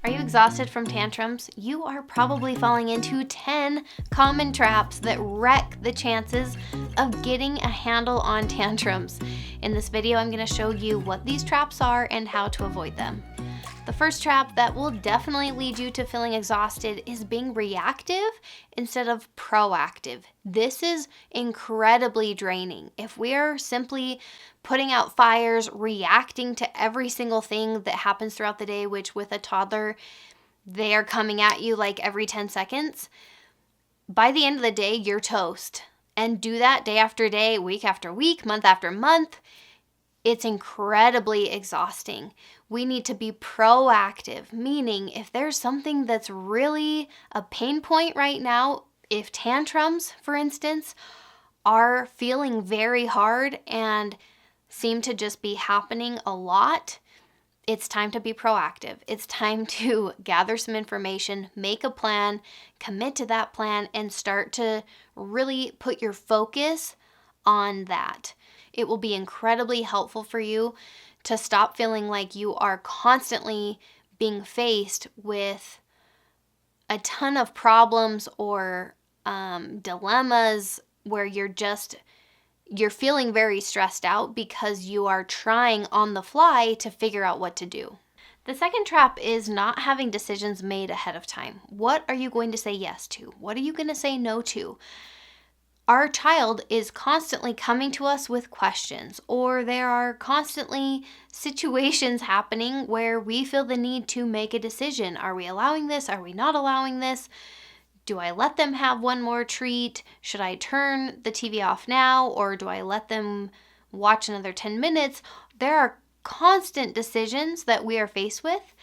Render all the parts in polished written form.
Are you exhausted from tantrums? You are probably falling into 10 common traps that wreck the chances of getting a handle on tantrums. In this video, I'm going to show you what these traps are and how to avoid them. The first trap that will definitely lead you to feeling exhausted is being reactive instead of proactive. This is incredibly draining. If we are simply putting out fires, reacting to every single thing that happens throughout the day, which with a toddler, they are coming at you like every 10 seconds, by the end of the day, you're toast. And do that day after day, week after week, month after month. It's incredibly exhausting. We need to be proactive, meaning if there's something that's really a pain point right now, if tantrums, for instance, are feeling very hard and seem to just be happening a lot, it's time to be proactive. It's time to gather some information, make a plan, commit to that plan, and start to really put your focus on that. It will be incredibly helpful for you to stop feeling like you are constantly being faced with a ton of problems or dilemmas where you're feeling very stressed out because you are trying on the fly to figure out what to do. The second trap is not having decisions made ahead of time. What are you going to say yes to? What are you going to say no to? Our child is constantly coming to us with questions, or there are constantly situations happening where we feel the need to make a decision. Are we allowing this? Are we not allowing this? Do I let them have one more treat? Should I turn the TV off now, or do I let them watch another 10 minutes? There are constant decisions that we are faced with.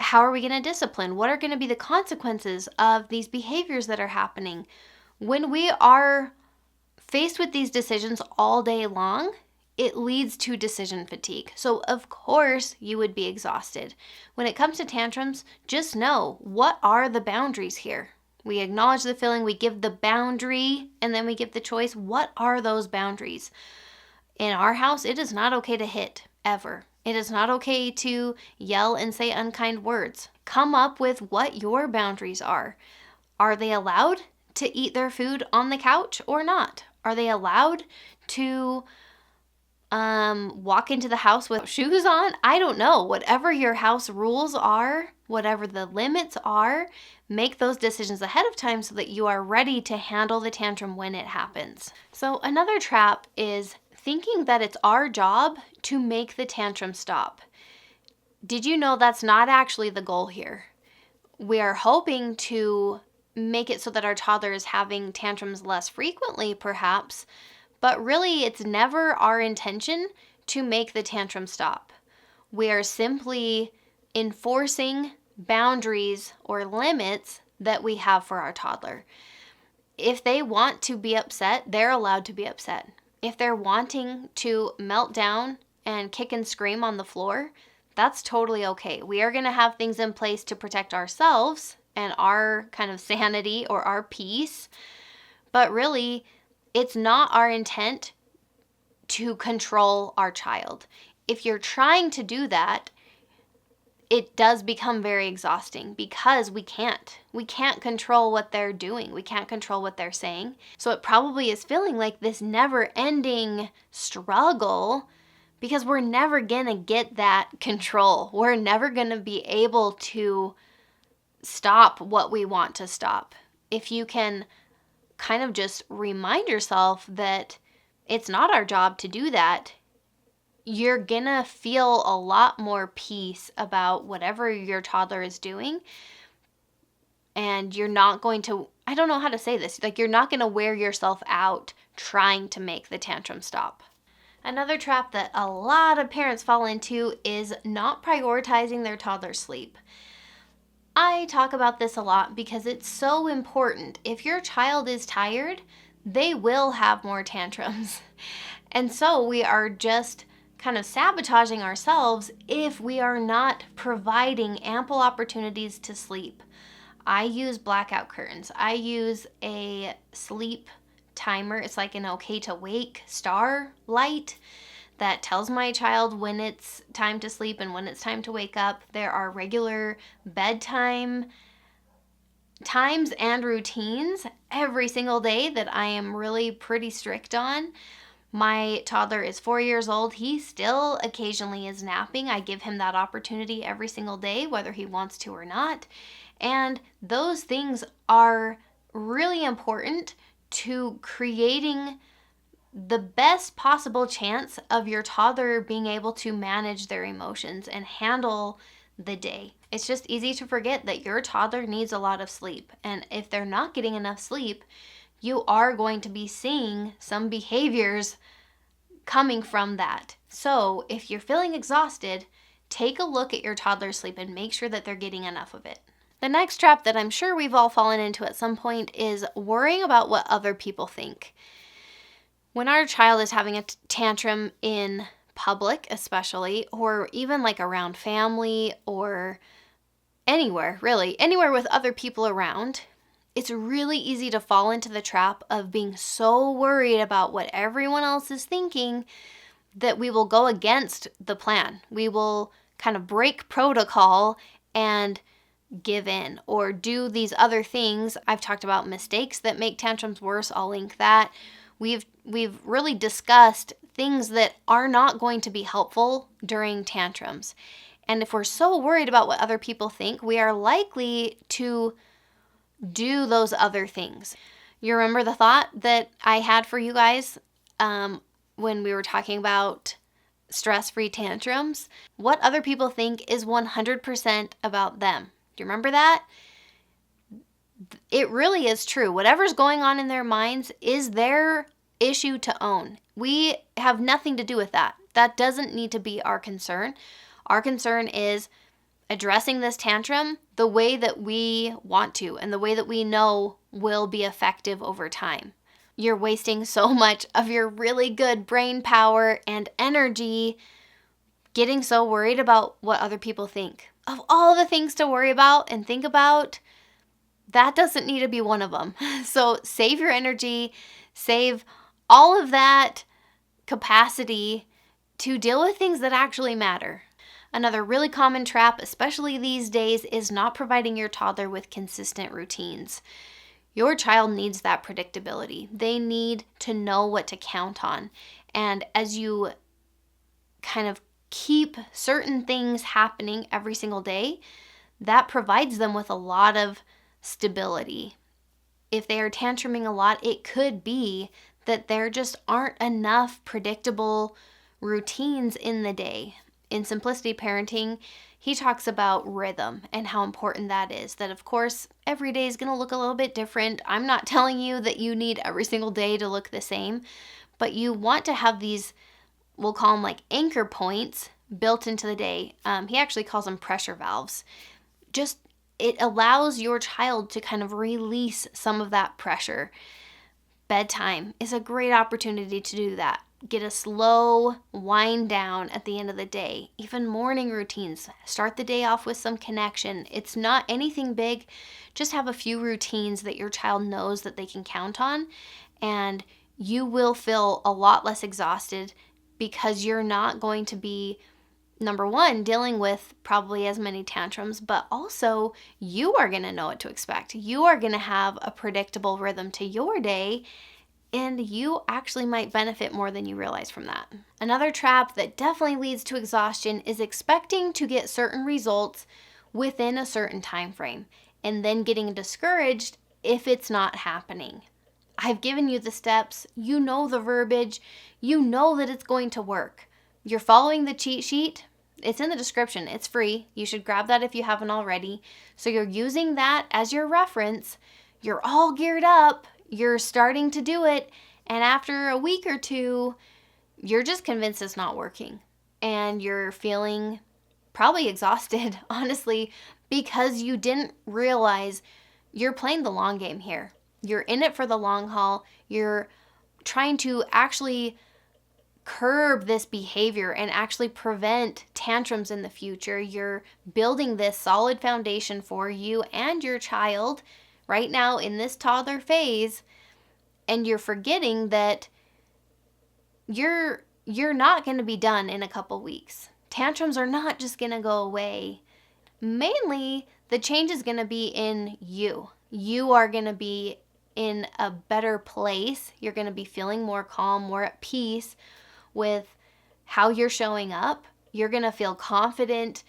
How are we going to discipline? What are going to be the consequences of these behaviors that are happening? When we are faced with these decisions all day long, it leads to decision fatigue. So of course you would be exhausted. When it comes to tantrums, just know, what are the boundaries here? We acknowledge the feeling, we give the boundary, and then we give the choice. What are those boundaries? In our house, it is not okay to hit, ever. It is not okay to yell and say unkind words. Come up with what your boundaries are. Are they allowed to eat their food on the couch or not? Are they allowed to walk into the house with shoes on? I don't know. Whatever your house rules are, whatever the limits are, make those decisions ahead of time so that you are ready to handle the tantrum when it happens. So another trap is thinking that it's our job to make the tantrum stop. Did you know that's not actually the goal here? We are hoping to make it so that our toddler is having tantrums less frequently, perhaps, but really it's never our intention to make the tantrum stop. We are simply enforcing boundaries or limits that we have for our toddler. If they want to be upset, they're allowed to be upset. If they're wanting to melt down and kick and scream on the floor, that's totally okay. We are going to have things in place to protect ourselves and our kind of sanity or our peace. But really, it's not our intent to control our child. If you're trying to do that, it does become very exhausting because we can't. We can't control what they're doing. We can't control what they're saying. So it probably is feeling like this never-ending struggle because we're never gonna get that control. We're never gonna be able to stop what we want to stop. If you can kind of just remind yourself that it's not our job to do that, you're gonna feel a lot more peace about whatever your toddler is doing. And you're not going to, I don't know how to say this, like you're not gonna wear yourself out trying to make the tantrum stop. Another trap that a lot of parents fall into is not prioritizing their toddler's sleep. I talk about this a lot because it's so important. If your child is tired, they will have more tantrums. And so we are just kind of sabotaging ourselves if we are not providing ample opportunities to sleep. I use blackout curtains. I use a sleep timer. It's like an okay to wake star light that tells my child when it's time to sleep and when it's time to wake up. There are regular bedtime times and routines every single day that I am really pretty strict on. My toddler is 4 years old. He still occasionally is napping. I give him that opportunity every single day, whether he wants to or not. And those things are really important to creating the best possible chance of your toddler being able to manage their emotions and handle the day. It's just easy to forget that your toddler needs a lot of sleep. And if they're not getting enough sleep, you are going to be seeing some behaviors coming from that. So if you're feeling exhausted, take a look at your toddler's sleep and make sure that they're getting enough of it. The next trap that I'm sure we've all fallen into at some point is worrying about what other people think. When our child is having a tantrum in public, especially, or even like around family or anywhere, really, anywhere with other people around, it's really easy to fall into the trap of being so worried about what everyone else is thinking that we will go against the plan. We will kind of break protocol and give in or do these other things. I've talked about mistakes that make tantrums worse. I'll link that. We've really discussed things that are not going to be helpful during tantrums. And if we're so worried about what other people think, we are likely to do those other things. You remember the thought that I had for you guys when we were talking about stress-free tantrums? What other people think is 100% about them. Do you remember that? It really is true. Whatever's going on in their minds is their issue to own. We have nothing to do with that. That doesn't need to be our concern. Our concern is addressing this tantrum the way that we want to and the way that we know will be effective over time. You're wasting so much of your really good brain power and energy getting so worried about what other people think. Of all the things to worry about and think about, that doesn't need to be one of them. So save your energy, save all of that capacity to deal with things that actually matter. Another really common trap, especially these days, is not providing your toddler with consistent routines. Your child needs that predictability. They need to know what to count on. And as you kind of keep certain things happening every single day, that provides them with a lot of stability. If they are tantruming a lot, it could be that there just aren't enough predictable routines in the day. In Simplicity Parenting, he talks about rhythm and how important that is. That, of course, every day is going to look a little bit different. I'm not telling you that you need every single day to look the same, but you want to have these, we'll call them like anchor points built into the day. He actually calls them pressure valves. Just, it allows your child to kind of release some of that pressure. Bedtime is a great opportunity to do that. Get a slow wind down at the end of the day. Even morning routines. Start the day off with some connection. It's not anything big. Just have a few routines that your child knows that they can count on, and you will feel a lot less exhausted because you're not going to be, number one, dealing with probably as many tantrums, but also you are going to know what to expect. You are going to have a predictable rhythm to your day, and you actually might benefit more than you realize from that. Another trap that definitely leads to exhaustion is expecting to get certain results within a certain time frame and then getting discouraged if it's not happening. I've given you the steps, you know the verbiage, you know that it's going to work. You're following the cheat sheet. It's in the description. It's free. You should grab that if you haven't already. So you're using that as your reference. You're all geared up. You're starting to do it. And after a week or two, you're just convinced it's not working. And you're feeling probably exhausted, honestly, because you didn't realize you're playing the long game here. You're in it for the long haul. You're trying to actually curb this behavior and actually prevent tantrums in the future. You're building this solid foundation for you and your child right now in this toddler phase, and you're forgetting that you're you're not going to be done in a couple weeks. Tantrums are not just going to go away. Mainly, the change is going to be in you. You are going to be in a better place. You're going to be feeling more calm, more at peace with how you're showing up. You're going to feel confident.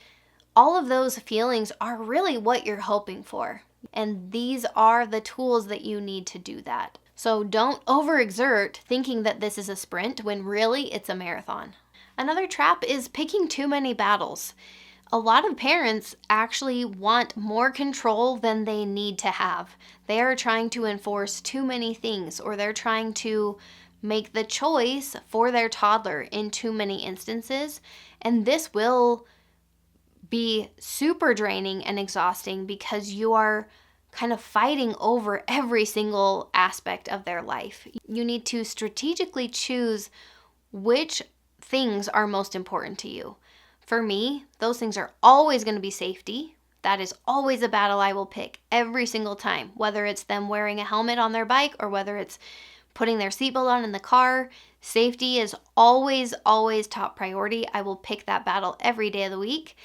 All of those feelings are really what you're hoping for. And these are the tools that you need to do that. So don't overexert thinking that this is a sprint when really it's a marathon. Another trap is picking too many battles. A lot of parents actually want more control than they need to have. They are trying to enforce too many things, or they're trying to make the choice for their toddler in too many instances. And this will be super draining and exhausting because you are kind of fighting over every single aspect of their life. You need to strategically choose which things are most important to you. For me, those things are always going to be safety. That is always a battle I will pick every single time, whether it's them wearing a helmet on their bike or whether it's putting their seatbelt on in the car. Safety is always, always top priority. I will pick that battle every day of the week.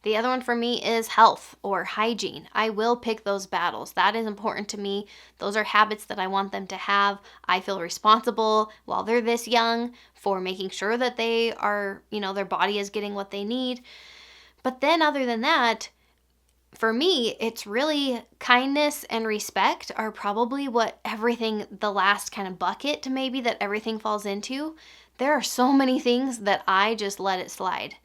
The other one for me is health or hygiene. I will pick those battles. That is important to me. Those are habits that I want them to have. I feel responsible while they're this young for making sure that they are, their body is getting what they need. But then other than that, for me, it's really kindness and respect are probably what everything, the last kind of bucket maybe that everything falls into. There are so many things that I just let it slide.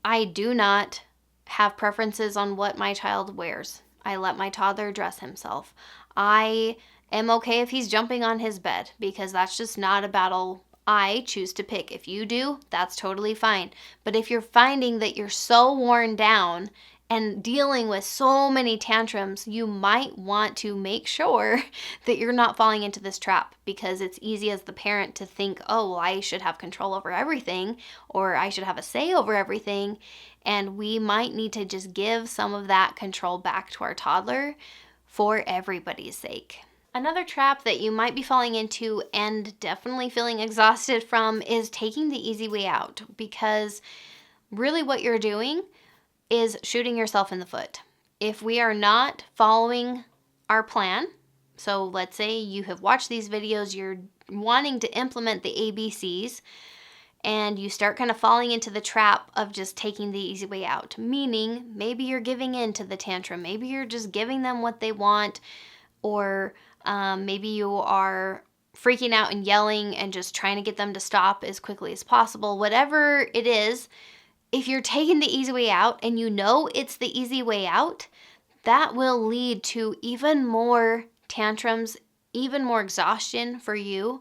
I do not have preferences on what my child wears. I let my toddler dress himself. I am okay if he's jumping on his bed because that's just not a battle I choose to pick. If you do, that's totally fine. But if you're finding that you're so worn down and dealing with so many tantrums, you might want to make sure that you're not falling into this trap, because it's easy as the parent to think, oh, well, I should have control over everything, or I should have a say over everything. And we might need to just give some of that control back to our toddler for everybody's sake. Another trap that you might be falling into and definitely feeling exhausted from is taking the easy way out, because really what you're doing is shooting yourself in the foot. If we are not following our plan, so let's say you have watched these videos, you're wanting to implement the ABCs, and you start kind of falling into the trap of just taking the easy way out, meaning maybe you're giving in to the tantrum, maybe you're just giving them what they want, or maybe you are freaking out and yelling and just trying to get them to stop as quickly as possible. Whatever it is, if you're taking the easy way out and you know it's the easy way out, that will lead to even more tantrums, even more exhaustion for you.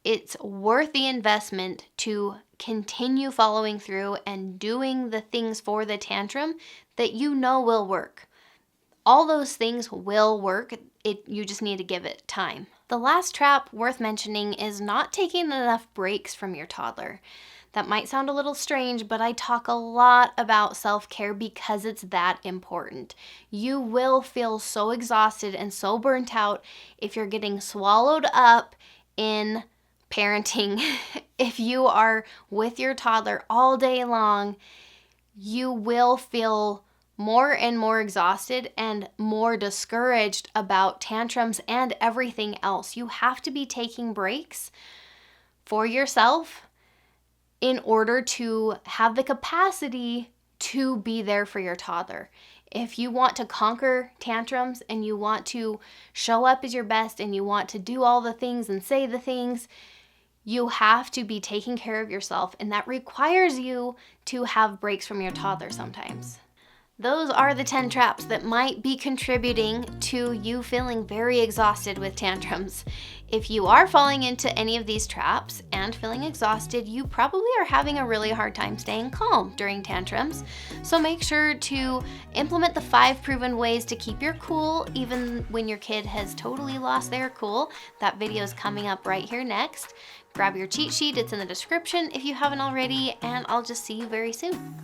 It's worth the investment to continue following through and doing the things for the tantrum that you know will work. All those things will work. You just need to give it time. The last trap worth mentioning is not taking enough breaks from your toddler. That might sound a little strange, but I talk a lot about self-care because it's that important. You will feel so exhausted and so burnt out if you're getting swallowed up in parenting. If you are with your toddler all day long, you will feel more and more exhausted and more discouraged about tantrums and everything else. You have to be taking breaks for yourself in order to have the capacity to be there for your toddler. If you want to conquer tantrums and you want to show up as your best and you want to do all the things and say the things, you have to be taking care of yourself, and that requires you to have breaks from your toddler sometimes. Those are the 10 traps that might be contributing to you feeling very exhausted with tantrums. If you are falling into any of these traps and feeling exhausted, you probably are having a really hard time staying calm during tantrums. So make sure to implement the 5 proven ways to keep your cool even when your kid has totally lost their cool. That video is coming up right here next. Grab your cheat sheet, it's in the description if you haven't already, and I'll just see you very soon.